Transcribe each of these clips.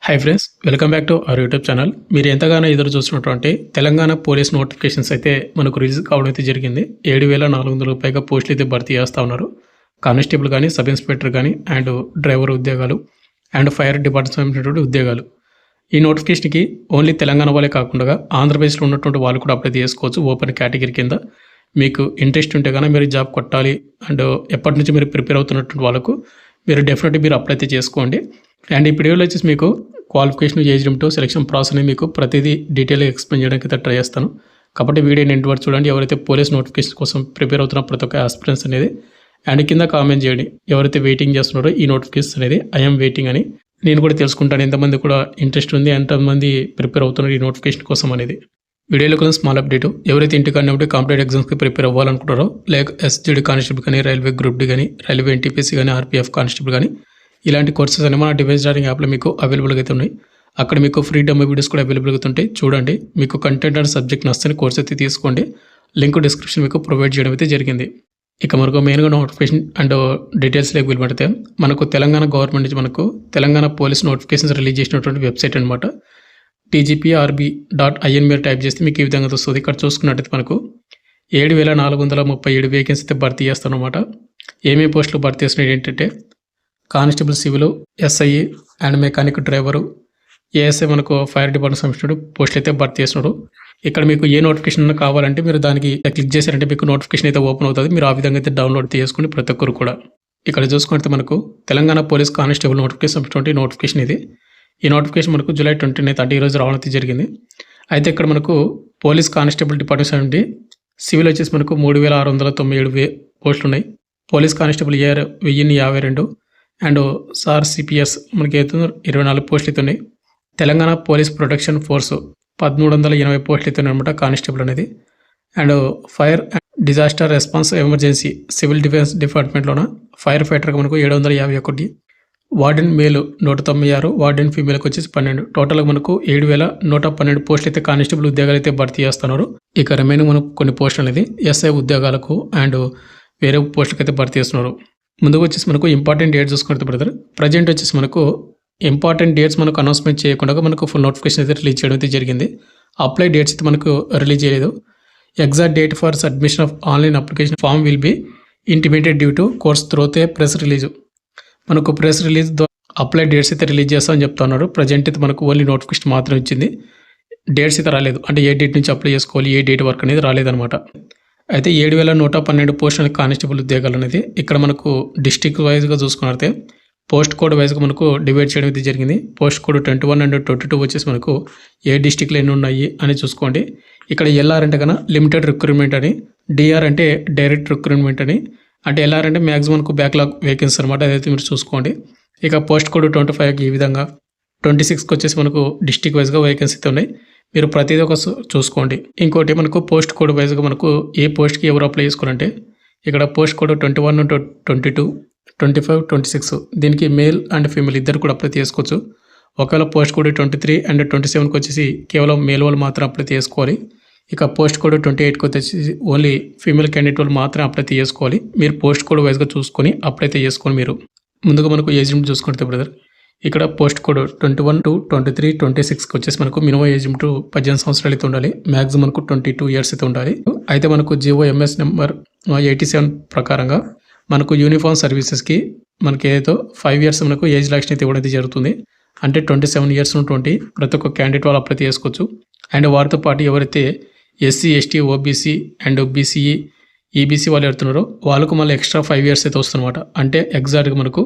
Hi friends, welcome back to our YouTube channel. మీరు ఎంతగానో ఎదురు చూస్తున్నటువంటి తెలంగాణ పోలీస్ నోటిఫికేషన్స్ అయితే మనకు రిలీజ్ కావడం అయితే జరిగింది. 7,400 పైగా పోస్టులు అయితే భర్తీ చేస్తూ ఉన్నారు. కానిస్టేబుల్ కానీ, సబ్ ఇన్స్పెక్టర్ కానీ, అండ్ డ్రైవర్ ఉద్యోగాలు, అండ్ ఫైర్ డిపార్ట్మెంట్ సంబంధించినటువంటి ఉద్యోగాలు. ఈ నోటిఫికేషన్కి ఓన్లీ తెలంగాణ వాళ్ళే కాకుండా ఆంధ్రప్రదేశ్లో ఉన్నటువంటి వాళ్ళు కూడా అప్లై చేసుకోవచ్చు. ఓపెన్ కేటగిరీ కింద మీకు ఇంట్రెస్ట్ ఉంటే కానీ మీరు జాబ్ కొట్టాలి అండ్ ఎప్పటి నుంచి మీరు ప్రిపేర్ అవుతున్నటువంటి వాళ్ళకు మీరు డెఫినెట్లీ మీరు అప్లై అయితే చేసుకోండి. అండ్ ఈ వీడియోలో వచ్చేసి మీకు qualification, age limit, selection process అనేది మీకు ప్రతిదీ డీటెయిల్గా ఎక్స్ప్లెయిన్ చేయడానికి అయితే ట్రై చేస్తాను. కాబట్టి వీడియోని ఎండ్ వరకు చూడండి. ఎవరైతే పోలీస్ నోటిఫికేషన్ కోసం ప్రిపేర్ అవుతున్న ప్రతి ఒక్క ఆస్పిరెంట్స్ అనేది అండ్ కింద కామెంట్ చేయండి. ఎవరైతే వెయిటింగ్ చేస్తున్నారో ఈ నోటిఫికేషన్ అనేది ఐఎమ్ వెయిటింగ్ అని నేను కూడా తెలుసుకుంటాను. ఎంతమంది కూడా ఇంట్రెస్ట్ ఉంది, ఎంతమంది ప్రిపేర్ అవుతున్నారు ఈ నోటిఫికేషన్ కోసం అనేది. వీడియోలో కొంచెం స్మాల్ అప్డేట్. ఎవరైతే ఇంటికాడ ఉంటే కాంపిటేటివ్ ఎగ్జామ్స్కి ప్రిపేర్ అవ్వాలనుకుంటారో, లైక్ ఎస్జిడి కానిస్టేబుల్ కానీ, రైల్వే గ్రూప్ డి కానీ, రైల్వే ఎన్టీపీసీ కానీ, ఆర్పీఎఫ్ కానిస్టేబుల్ కానీ, ఇలాంటి కోర్సెస్ అనేవి మన డివైస్ లెర్నింగ్ యాప్లో మీకు అవైలబుల్గా అయితే ఉన్నాయి. అక్కడ మీకు ఫ్రీ డెమో వీడియోస్ కూడా అవైలబుల్గా ఉంటాయి. చూడండి, మీకు కంటెంట్ అండ్ సబ్జెక్ట్ నచ్చని కోర్స్ అయితే తీసుకోండి. లింక్ డిస్క్రిప్షన్ మీకు ప్రొవైడ్ చేయడం అయితే జరిగింది. ఇక మనకు మెయిన్గా నోటిఫికేషన్ అండ్ డీటెయిల్స్లోకి వెళ్ళబడితే మనకు తెలంగాణ గవర్నమెంట్ నుంచి మనకు తెలంగాణ పోలీస్ నోటిఫికేషన్స్ రిలీజ్ చేసినటువంటి వెబ్సైట్ అనమాట. tgprb.in మీరు టైప్ చేస్తే మీకు ఈ విధంగా వస్తుంది. ఇక్కడ చూసుకున్నట్టయితే మనకు 7,437 వేకెన్సీ అయితే భర్తీ చేస్తారనమాట. ఏమేమి పోస్టులు భర్తీ చేస్తున్నాయి ఏంటంటే constable civil, SI and mechanic driver, ASI మనకు ఫైర్ డిపార్ట్మెంట్ సంబంధించిన పోస్టులు అయితే భర్తీ చేస్తున్నారు. ఇక్కడ మీకు ఏ నోటిఫికేషన్ కావాలంటే మీరు దానికి క్లిక్ చేశారంటే మీకు నోటిఫికేషన్ అయితే ఓపెన్ అవుతుంది. మీరు ఆ విధంగా అయితే డౌన్లోడ్ చేసుకుని ప్రతి ఒక్కరు కూడా ఇక్కడ చూసుకుంటే మనకు తెలంగాణ పోలీస్ కానిస్టేబుల్ నోటిఫికేషన్ ఇది. ఈ నోటిఫికేషన్ మనకు జూలై 29 అంటే ఈరోజు రావడం అయితే జరిగింది. అయితే ఇక్కడ మనకు పోలీస్ కానిస్టేబుల్ డిపార్ట్మెంట్ నుండి సివిల్ వచ్చేసి మనకు 3,697 పోస్టులు ఉన్నాయి. Police constable AR 1052 and SAR CPS మనకి అయితే 24 పోస్టులు అయితే ఉన్నాయి. తెలంగాణ పోలీస్ ప్రొటెక్షన్ ఫోర్స్ 1,380 పోస్టులు అయితే అనమాట కానిస్టేబుల్ అనేది. And fire disaster response emergency civil defence డిపార్ట్మెంట్లోన ఫైర్ ఫైటర్కి మనకు 751, వార్డెన్ మేలు 196, వార్డెన్ ఫీమేల్కి వచ్చేసి 12. టోటల్గా మనకు 7,112 పోస్టులు అయితే కానిస్టేబుల్ ఉద్యోగాలు అయితే భర్తీ చేస్తున్నారు. ఇక రిమైనింగ్ మనకు కొన్ని పోస్టులు అనేది ఎస్ఐ ఉద్యోగాలకు అండ్ వేరే పోస్టులకు అయితే భర్తీ చేస్తున్నారు. ముందుకు వచ్చేసి మనకు ఇంపార్టెంట్ డేట్స్ చూసుకుంటే బ్రదర్, ప్రజెంట్ వచ్చేసి మనకు ఇంపార్టెంట్ డేట్స్ మనకు అనౌన్స్మెంట్ చేయకుండా మనకు ఫుల్ నోటిఫికేషన్ అయితే రిలీజ్ చేయడం అయితే జరిగింది. అప్లై డేట్స్ అయితే మనకు రిలీజ్ చేయలేదు. Exact date for submission of online application form will be intimated due to course through the press release. మనకు ప్రెస్ రిలీజ్ అప్లై డేట్స్ అయితే రిలీజ్ చేస్తామని చెప్తున్నారు. ప్రజెంట్ అయితే మనకు ఓన్లీ నోటిఫికేషన్ మాత్రం ఇచ్చింది. డేట్స్ అయితే రాలేదు. అంటే ఏ డేట్ నుంచి అప్లై చేసుకోవాలి, ఏ డేట్ వరకు అనేది రాలేదన్నమాట. అయితే 7,112 పోస్టులు కానిస్టేబుల్ ఉద్యోగాలు అనేది ఇక్కడ మనకు డిస్టిక్ వైజ్గా చూసుకున్నట్లయితే పోస్ట్ కోడ్ వైజ్గా మనకు డివైడ్ చేయడం అయితే జరిగింది. పోస్ట్ కోడ్ 21 అండ్ 22 వచ్చేసి మనకు ఏ డిస్టిక్లో ఎన్ని ఉన్నాయి అని చూసుకోండి. ఇక్కడ ఎల్ఆర్ అంటే కన్నా లిమిటెడ్ రిక్రూట్మెంట్ అని, డిఆర్ అంటే డైరెక్ట్ రిక్రూట్మెంట్ అని, అంటే ఎల్ఆర్ అంటే మ్యాక్సిమం మనకు బ్యాక్లాగ్ వేకెన్సీ అనమాట. అదైతే మీరు చూసుకోండి. ఇక పోస్ట్ కోడ్ 25కి ఈ విధంగా, 26కి వచ్చేసి మనకు డిస్టిక్ వైజ్గా వేకెన్సీ అయితే ఉన్నాయి. మీరు ప్రతిదీ ఒక చూసుకోండి. ఇంకోటి మనకు పోస్ట్ కోడ్ వైజ్గా మనకు ఏ పోస్ట్కి ఎవరు అప్లై చేసుకోవాలంటే ఇక్కడ పోస్ట్ కోడ్ 21, 22, 25, 26 దీనికి మేల్ అండ్ ఫీమేల్ ఇద్దరు కూడా అప్లై చేసుకోవచ్చు. ఒకవేళ పోస్ట్ కోడ్ 23 అండ్ 27కి వచ్చేసి కేవలం మేల్ వాళ్ళు మాత్రం అప్లై చేసుకోవాలి. ఇక పోస్ట్ కోడ్ 28కి వచ్చేసి ఓన్లీ ఫీమేల్ క్యాండిడేట్ వాళ్ళు మాత్రం అప్లై చేసుకోవాలి. మీరు పోస్ట్ కోడ్ వైజ్గా చూసుకొని అప్లై చేసుకోండి. మీరు ముందుగా మనకు ఏజ్ లిమిట్ చూసుకుంటే బ్రదర్, ఇక్కడ పోస్ట్ కోడ్ 21 to 23, 26కి వచ్చేసి మనకు మినిమం ఏజ్ లిమిట్ 18 సంవత్సరాలు అయితే ఉండాలి. మ్యాక్సిమం మనకు 22 ఇయర్స్ అయితే ఉండాలి. అయితే మనకు GOMS నెంబర్ 87 ప్రకారంగా మనకు యూనిఫామ్ సర్వీసెస్కి మనకి ఏదో 5 ఇయర్స్ మనకు ఏజ్ రిలాక్సేషన్ అయితే ఇవ్వడం జరుగుతుంది. అంటే 27 ఇయర్స్ నుండి ప్రతి ఒక్క క్యాండిడేట్ వాళ్ళు అప్లై చేసుకోవచ్చు. అండ్ వారితో పాటు ఎవరైతే SC, ST, OBC and BCE, EBC వాళ్ళు ఎడుతున్నారో వాళ్ళకు మళ్ళీ ఎక్స్ట్రా 5 ఇయర్స్ అయితే వస్తుందన్నమాట. అంటే ఎగ్జాక్ట్గా మనకు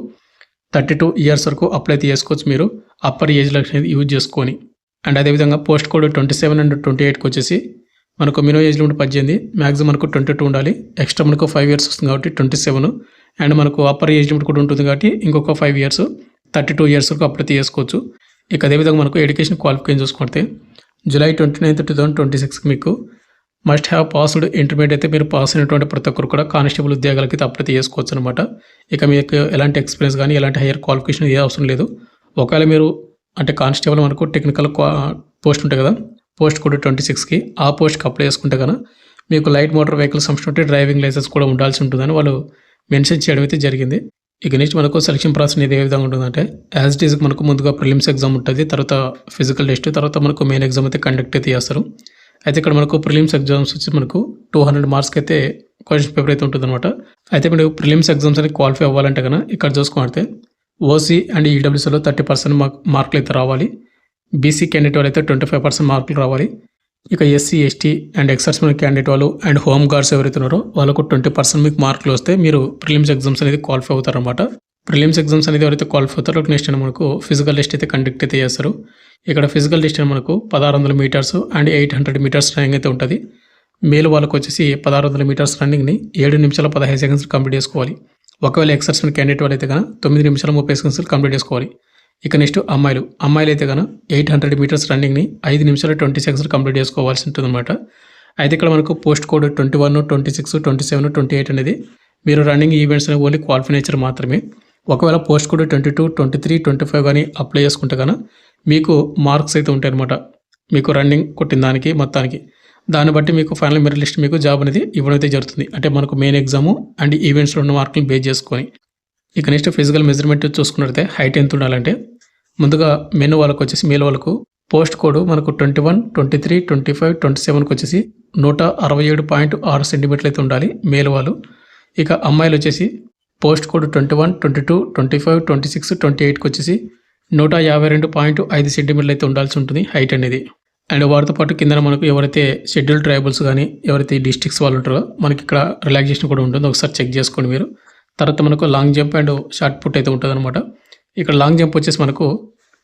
32 ఇయర్స్ వరకు అప్లై చేసుకోవచ్చు మీరు అప్పర్ ఏజ్ రిలాక్సేషన్ యూజ్ చేసుకొని. అండ్ అదేవిధంగా పోస్ట్ కోడ్ 27 అండ్ 28కి వచ్చేసి మనకు మినిమం ఏజ్ లిమిట్ 18, మ్యాక్సిమం మనకు 22 ఉండాలి. ఎక్స్ట్రా మనకు 5 ఇయర్స్ వస్తుంది కాబట్టి 27 అండ్ మనకు అప్పర్ ఏజ్ లిమిట్ కూడా ఉంటుంది కాబట్టి ఇంకొక 5 ఇయర్స్ 32 ఇయర్స్ వరకు అప్లై చేసుకోవచ్చు. ఇక అదేవిధంగా మనకు ఎడ్యుకేషన్ క్వాలిఫికేషన్ చూసుకుంటే జూలై 29, 2026కి మీకు మస్ట్ హ్యావ్ పాస్డ్ ఇంటర్మీడియట్ అయితే మీరు పాస్ అయినటువంటి ప్రతి ఒక్కరు కూడా కానిస్టేబుల్ ఉద్యోగాలకి అప్లై చేసుకోవచ్చు అనమాట. ఇక మీకు ఎలాంటి ఎక్స్పీరియన్స్ కానీ ఎలాంటి హైయర్ క్వాలిఫికేషన్ ఏ అవసరం లేదు. ఒకవేళ మీరు అంటే కానిస్టేబుల్ మనకు టెక్నికల్ పోస్ట్ ఉంటాయి కదా, పోస్ట్ కోడ్ 26కి ఆ పోస్ట్కి అప్లై చేసుకుంటే కనుక మీకు లైట్ మోటార్ వెహికల్ సంబంధించిన డ్రైవింగ్ లైసెన్స్ కూడా ఉండాల్సి ఉంటుందని వాళ్ళు మెన్షన్ చేయడం అయితే జరిగింది. ఇక నెక్స్ట్ మనకు సెలక్షన్ ప్రాసెస్ అనేది ఏ విధంగా ఉంటుందంటే యాజ్ ఇట్ ఈజ్ మనకు ముందుగా ప్రిలిమ్స్ ఎగ్జామ్ ఉంటుంది, తర్వాత ఫిజికల్ టెస్ట్, తర్వాత మనకు మెయిన్ ఎగ్జామ్ అయితే కండక్ట్ అయితే చేస్తారు. అయితే ఇక్కడ మనకు ప్రిలిమ్స్ ఎగ్జామ్స్ వచ్చి మనకు 200 మార్క్స్కి అయితే క్వశ్చన్ పేపర్ అయితే ఉంటుందన్నమాట. అయితే మీరు ప్రిలిమ్స్ ఎగ్జామ్స్ అనేది క్వాలిఫై అవ్వాలంటే కన్నా ఇక్కడ చూసుకుంటే ఓసీ అండ్ ఈడబ్ల్యూసీలో 30% మార్కులు అయితే రావాలి. బీసీ క్యాండిడేట్ వాళ్ళు అయితే 25% మార్కులు రావాలి. ఇక ఎస్సీ ఎస్టీ అండ్ ఎక్సర్స్మెన్ క్యాండిడేట్ వాళ్ళు అండ్ హోమ్ గార్డ్స్ ఎవరైతే ఉన్నారో వాళ్ళకు 20% మీకు మార్కులు వస్తే మీరు ప్రిలిమ్స్ ఎగ్జామ్స్ అనేది క్వాలిఫై అవుతారన్నమాట. ప్రిలిమ్స్ ఎగ్జామ్స్ అనేది ఎవరైతే క్వాలిఫై అవుతారో నెక్స్ట్ మనకు ఫిజికల్ టెస్ట్ అయితే కండక్ట్ అయితే చేస్తారు. ఇక్కడ ఫిజికల్ టెస్ట్ మనకు 1600 మీటర్స్ అండ్ 800 మీటర్స్ రన్నింగ్ అయితే ఉంటుంది. మేల్ వాళ్ళకు వచ్చేసి 1600 మీటర్స్ రన్నింగ్ని 7 నిమిషాల 15 సెకండ్స్ కంప్లీట్ చేసుకోవాలి. ఒకవేళ ఎక్సర్స్మెన్ క్యాండిడేట్ వాళ్ళు అయితే కనుక 9 నిమిషాల 30 సెకండ్స్ కంప్లీట్ చేసుకోవాలి. ఇక నెక్స్ట్ అమ్మాయిలు అయితే కనుక 800 మీటర్స్ రన్నింగ్ని 5 నిమిషాల 20 సెకండ్స్ కంప్లీట్ చేసుకోవాల్సి ఉంటుంది అనమాట. అయితే ఇక్కడ మనకు పోస్ట్ కోడ్ 21, 26, 27, 28 అనేది మీరు రన్నింగ్ ఈవెంట్స్ అనేవి ఓన్లీ క్వాలిఫై నేచర్ మాత్రమే. ఒకవేళ పోస్ట్ కోడ్ 22, 23, 25 కానీ అప్లై చేసుకుంటే కనుక మీకు మార్క్స్ అయితే ఉంటాయి అనమాట. మీకు రన్నింగ్ కొట్టిన దానికి మొత్తానికి దాన్ని బట్టి మీకు ఫైనల్ మెరిట్ లిస్ట్ మీకు జాబ్ అనేది ఇవ్వడం అయితే జరుగుతుంది. అంటే మనకు మెయిన్ ఎగ్జాము అండ్ ఈవెంట్స్లో ఉన్న మార్కులు బేస్ చేసుకొని. ఇక నెక్స్ట్ ఫిజికల్ మెజర్మెంట్ చూసుకున్నట్లయితే హైట్ ఎంత ఉండాలంటే ముందుగా మెన్ వాళ్ళకు వచ్చేసి మేల్ వాళ్ళకు పోస్ట్ కోడ్ మనకు 21, 23, 25, 27కి వచ్చేసి 167.6 సెంటీమీటర్లు అయితే ఉండాలి మేల్ వాళ్ళు. ఇక అమ్మాయిలు వచ్చేసి పోస్ట్ కోడ్ 21, 22, 25, 26, 28కి వచ్చేసి 152.5 సెంటీమీటర్లు అయితే ఉండాల్సి ఉంటుంది హైట్ అనేది. అండ్ వారితో పాటు కింద మనకు ఎవరైతే షెడ్యూల్ ట్రైబల్స్ కానీ ఎవరైతే డిస్ట్రిక్ట్స్ వాళ్ళు ఉంటారో మనకి ఇక్కడ రిలాక్సేషన్ కూడా ఉంటుంది, ఒకసారి చెక్ చేసుకోండి మీరు. తర్వాత మనకు long jump and shot put అయితే ఉంటుంది అనమాట. ఇక్కడ లాంగ్ జంప్ వచ్చేసి మనకు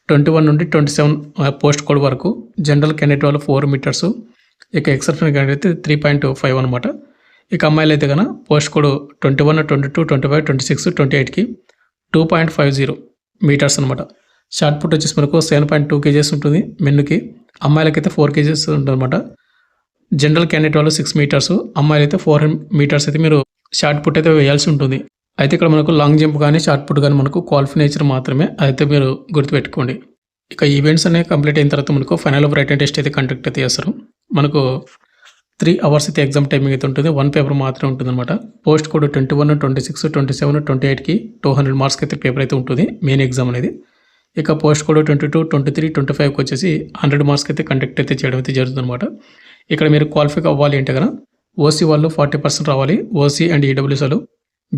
21 నుండి 27 పోస్ట్ కోడ్ వరకు, జనరల్ క్యాండిడేట్ వాళ్ళు 4 మీటర్స్, ఇక ఎక్సెప్షనల్ క్యాండిడేట్ 3.5 అనమాట. ఇక అమ్మాయిలు అయితే కనుక పోస్ట్ కోడ్ 21, 22, 25, 26, 28కి 2.50 మీటర్స్ అనమాట. షార్ట్ పుట్ వచ్చేసి మనకు 7.2 kgs ఉంటుంది మెన్నుకి, అమ్మాయిలకైతే 4 kgs ఉంటుంది అనమాట. జనరల్ క్యాండిడేట్ వాళ్ళు 6 మీటర్స్, అమ్మాయిలు అయితే 4 మీటర్స్ అయితే మీరు షార్ట్ పుట్ అయితే వేయాల్సి ఉంటుంది. అయితే ఇక్కడ మనకు లాంగ్ జంప్ కానీ షార్ట్ పుట్ కానీ మనకు క్వాలిఫై నేచర్ మాత్రమే, అయితే మీరు గుర్తుపెట్టుకోండి. ఇక ఈవెంట్స్ అనేవి కంప్లీట్ అయిన తర్వాత మనకు ఫైనల్ రైటింగ్ టెస్ట్ అయితే కండక్ట్ అయితే చేస్తారు. మనకు 3 అవర్స్ అయితే ఎగ్జామ్ టైమింగ్ అయితే ఉంటుంది, 1 పేపర్ మాత్రమే ఉంటుంది అనమాట. పోస్ట్ కోడ్ 21, 26, 27, 28కి 200 మార్క్స్కి అయితే పేపర్ అయితే ఉంటుంది మెయిన్ ఎగ్జామ్ అనేది. ఇక పోస్ట్ కోడ్ 22, 23, 25కి వచ్చేసి 100 మార్క్స్కి అయితే కండక్ట్ అయితే చేయడం అయితే జరుగుతుంది అనమాట. ఇక్కడ మీరు క్వాలిఫై అవ్వాలి అంటే కనుక ఓసీ వాళ్ళు 40% రావాలి, ఓసీ అండ్ ఈడబ్ల్యూస్ వాళ్ళు.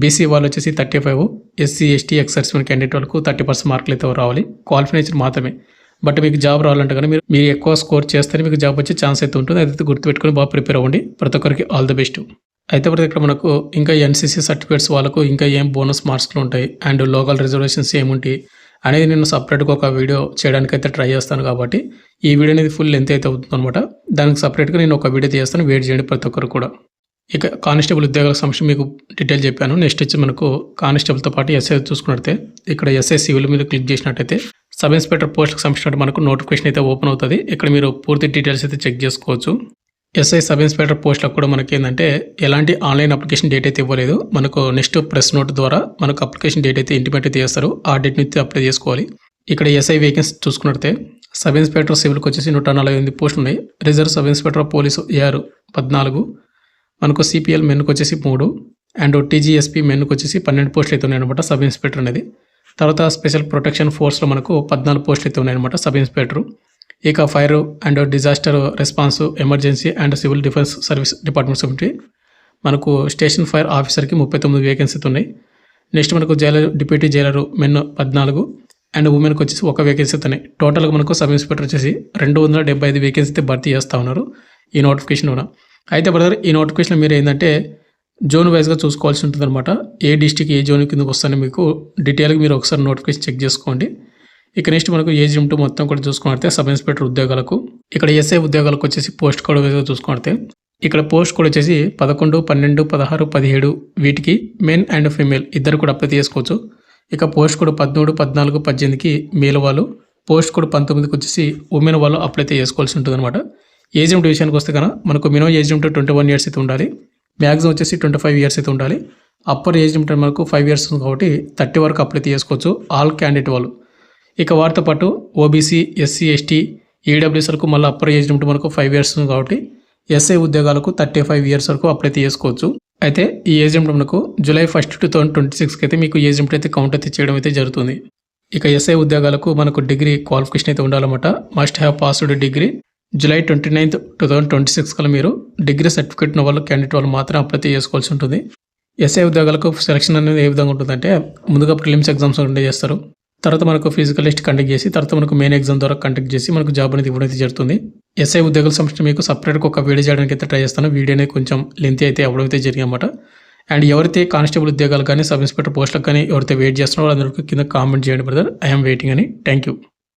బీసీ వాళ్ళు వచ్చేసి 35, ఎస్సీ ఎస్టీ ఎక్సర్స్మెన్ క్యాండిడేట్ వాళ్ళకు 30% మార్కులు అయితే రావాలి, క్వాలిఫై నేచర్ మాత్రమే. బట్ మీకు జాబ్ రావాలంటే కానీ మీరు ఎక్కువ స్కోర్ చేస్తేనే మీకు జాబ్ వచ్చే ఛాన్స్ అయితే ఉంటుంది. అయితే గుర్తుపెట్టుకుని బాగా ప్రిపేర్ అవ్వండి. ప్రతి ఒక్కరికి ఆల్ ది బెస్ట్. అయితే ఇక్కడ మనకు ఇంకా ఎన్సీసీ సర్టిఫికేట్స్ వాళ్ళకు ఇంకా ఏం బోనస్ మార్క్స్లు ఉంటాయి అండ్ లోకల్ రిజర్వేషన్స్ ఏముంటాయి అనేది నేను సపరేట్గా ఒక వీడియో చేయడానికి అయితే ట్రై చేస్తాను. కాబట్టి ఈ వీడియో అనేది ఫుల్ లెంత్ అయితే అవుతుంది అనమాట. దానికి సపరేట్గా నేను ఒక వీడియో చేస్తాను, వెయిట్ చేయండి ప్రతి ఒక్కరు కూడా. ఇక కానిస్టేబుల్ ఉద్యోగాల సంబంధించి మీకు డీటెయిల్ చెప్పాను. నెక్స్ట్ వచ్చి మనకు కానిస్టేబుల్తో పాటు ఎస్ఐ చూసుకున్నట్లయితే ఇక్కడ ఎస్ఐ సివిల్ మీద క్లిక్ చేసినట్టయితే సబ్ ఇన్స్పెక్టర్ పోస్ట్కి సంబంధించినట్టు మనకు నోటిఫికేషన్ అయితే ఓపెన్ అవుతుంది. ఇక్కడ మీరు పూర్తి డీటెయిల్స్ అయితే చెక్ చేసుకోవచ్చు. ఎస్ఐ సబ్ ఇన్స్పెక్టర్ పోస్ట్లకు కూడా మనకి ఏంటంటే ఎలాంటి ఆన్లైన్ అప్లికేషన్ డేట్ అయితే ఇవ్వలేదు. మనకు నెక్స్ట్ ప్రెస్ నోట్ ద్వారా మనకు అప్లికేషన్ డేట్ అయితే ఇంటిమేట్ అయితే చేస్తారు, ఆ డేట్ నుంచి అప్లై చేసుకోవాలి. ఇక్కడ ఎస్ఐ వేకెన్సీ చూసుకున్నట్లయితే సబ్ ఇన్స్పెక్టర్ సివిల్కి వచ్చేసి 148 పోస్టులు ఉన్నాయి. Reserve sub inspector police AR 14, మనకు సిపిఎల్ మెన్కి వచ్చేసి 3 అండ్ టీజీఎస్పీ మెన్కి వచ్చేసి 12 పోస్టులు అయితే ఉన్నాయన్నమాట సబ్ ఇన్స్పెక్టర్ అనేది. తర్వాత స్పెషల్ ప్రొటెక్షన్ ఫోర్స్లో మనకు 14 పోస్టులు అయితే ఉన్నాయన్నమాట సబ్ ఇన్స్పెక్టర్. ఇక fire and disaster response, emergency and civil defence service departments ఒకటి. మనకు స్టేషన్ ఫైర్ ఆఫీసర్కి 39 వేకెన్సీలు ఉన్నాయి. నెక్స్ట్ మనకు డిప్యూటీ జైలర్ మెన్ 14 అండ్ ఉమెన్కి వచ్చేసి 1 వేకెన్సీ ఉన్నాయి. టోటల్గా మనకు సబ్ ఇన్స్పెక్టర్ వచ్చేసి 275 వేకెన్సీ అయితే భర్తీ చేస్తూ ఉన్నారు ఈ నోటిఫికేషన్ కూడా. అయితే బ్రదర్ ఈ నోటిఫికేషన్ మీరు ఏంటంటే జోన్ వైజ్గా చూసుకోవాల్సి ఉంటుంది అనమాట. ఏ డిస్టిక్ ఏ జోన్ కిందకి వస్తానో మీకు డీటెయిల్గా మీరు ఒకసారి నోటిఫికేషన్ చెక్ చేసుకోండి. ఇక నెక్స్ట్ మనకు ఏజ్ లిమిట్ మొత్తం కూడా చూసుకుంటే సబ్ ఇన్స్పెక్టర్ ఉద్యోగాలకు, ఇక్కడ ఎస్ఐ ఉద్యోగాలకు వచ్చేసి పోస్ట్ కోడ్ వైజ్గా చూసుకుంటే ఇక్కడ పోస్ట్ కోడ్ వచ్చేసి 11, 12, 16, 17 వీటికి మెన్ అండ్ ఫీమేల్ ఇద్దరు కూడా అప్లై చేసుకోవచ్చు. ఇక పోస్ట్ కోడ్ 13, 14, 18కి మేల్ వాళ్ళు, పోస్ట్ కోడ్ 19కి వచ్చేసి ఉమెన్ వాళ్ళు అప్లై చేసుకోవాల్సి ఉంటుంది అనమాట. ఏజ్ లిమిట్ విషయానికి వస్తే కనుక మనకు మినిమం ఏజ్ లిమిట్ 21 ఇయర్స్ అయితే ఉండాలి, మ్యాక్సిమం వచ్చేసి 25 ఇయర్స్ అయితే ఉండాలి. అప్పర్ ఏజ్ లిమిట్ మనకు 5 ఇయర్స్ ఉంది కాబట్టి 30 వరకు అప్లై చేసుకోవచ్చు ఆల్ క్యాండిడేట్ వాళ్ళు. ఇక వారితో పాటు ఓబీసీ, ఎస్సీ, ఎస్టీ, ఈడబ్ల్యూఎస్ వరకు మళ్ళీ అప్పర్ ఏజ్ లిమిట్ మనకు 5 ఇయర్స్ ఉంది కాబట్టి ఎస్ఐ ఉద్యోగాలకు 35 ఇయర్స్ వరకు అప్లై చేసుకోవచ్చు. అయితే ఈ ఏజ్ లిమిట్ మనకు జూలై 1, 2026కి అయితే మీకు ఏజ్ లిమిట్ అయితే కౌంట్ అయితే చేయడం అయితే జరుగుతుంది. ఇక ఎస్ఐ ఉద్యోగాలకు మనకు డిగ్రీ క్వాలిఫికేషన్ అయితే ఉండాలన్నమాట. Must have passed degree. July 29, 2026 కల్లా మీరు డిగ్రీ సర్టిఫికేట్ ఉన్న వాళ్ళు క్యాండిడేట్ వాళ్ళు మాత్రం అప్లై చేసుకోవాల్సి ఉంటుంది. ఎస్ఐ ఉద్యోగాలకు సెలక్షన్ అనేది ఏ విధంగా ఉంటుందంటే ముందుగా ప్రిలిమ్స్ ఎగ్జామ్స్ కండక్ట్ చేస్తారు. తర్వాత మనకు ఫిజికల్ టెస్ట్ కండక్ట్ చేసి తర్వాత మనకు మెయిన్ ఎగ్జామ్ ద్వారా కండక్ట్ చేసి మనకు జాబ్ అనేది ఇవ్వడం అయితే జరుగుతుంది. ఎస్ఐ ఉద్యోగాల సంబంధించి మీకు సపరేట్గా ఒక వీడియో చేయడానికి అయితే ట్రై చేస్తాను. వీడియో అనేది కొంచెం లెంత్ అయితే అవ్వడం అయితే జరిగిందన్నమాట. అండ్ ఎవరైతే కానిస్టేబుల్ ఉద్యోగాలు కానీ సబ్ ఇన్స్పెక్టర్ పోస్టులకు కానీ ఎవరైతే వెయిట్ చేస్తున్నారో వాళ్ళందరికీ కింద కామెంట్ చేయండి బ్రదర్, ఐఎమ్ వెయిటింగ్ అని. Thank you.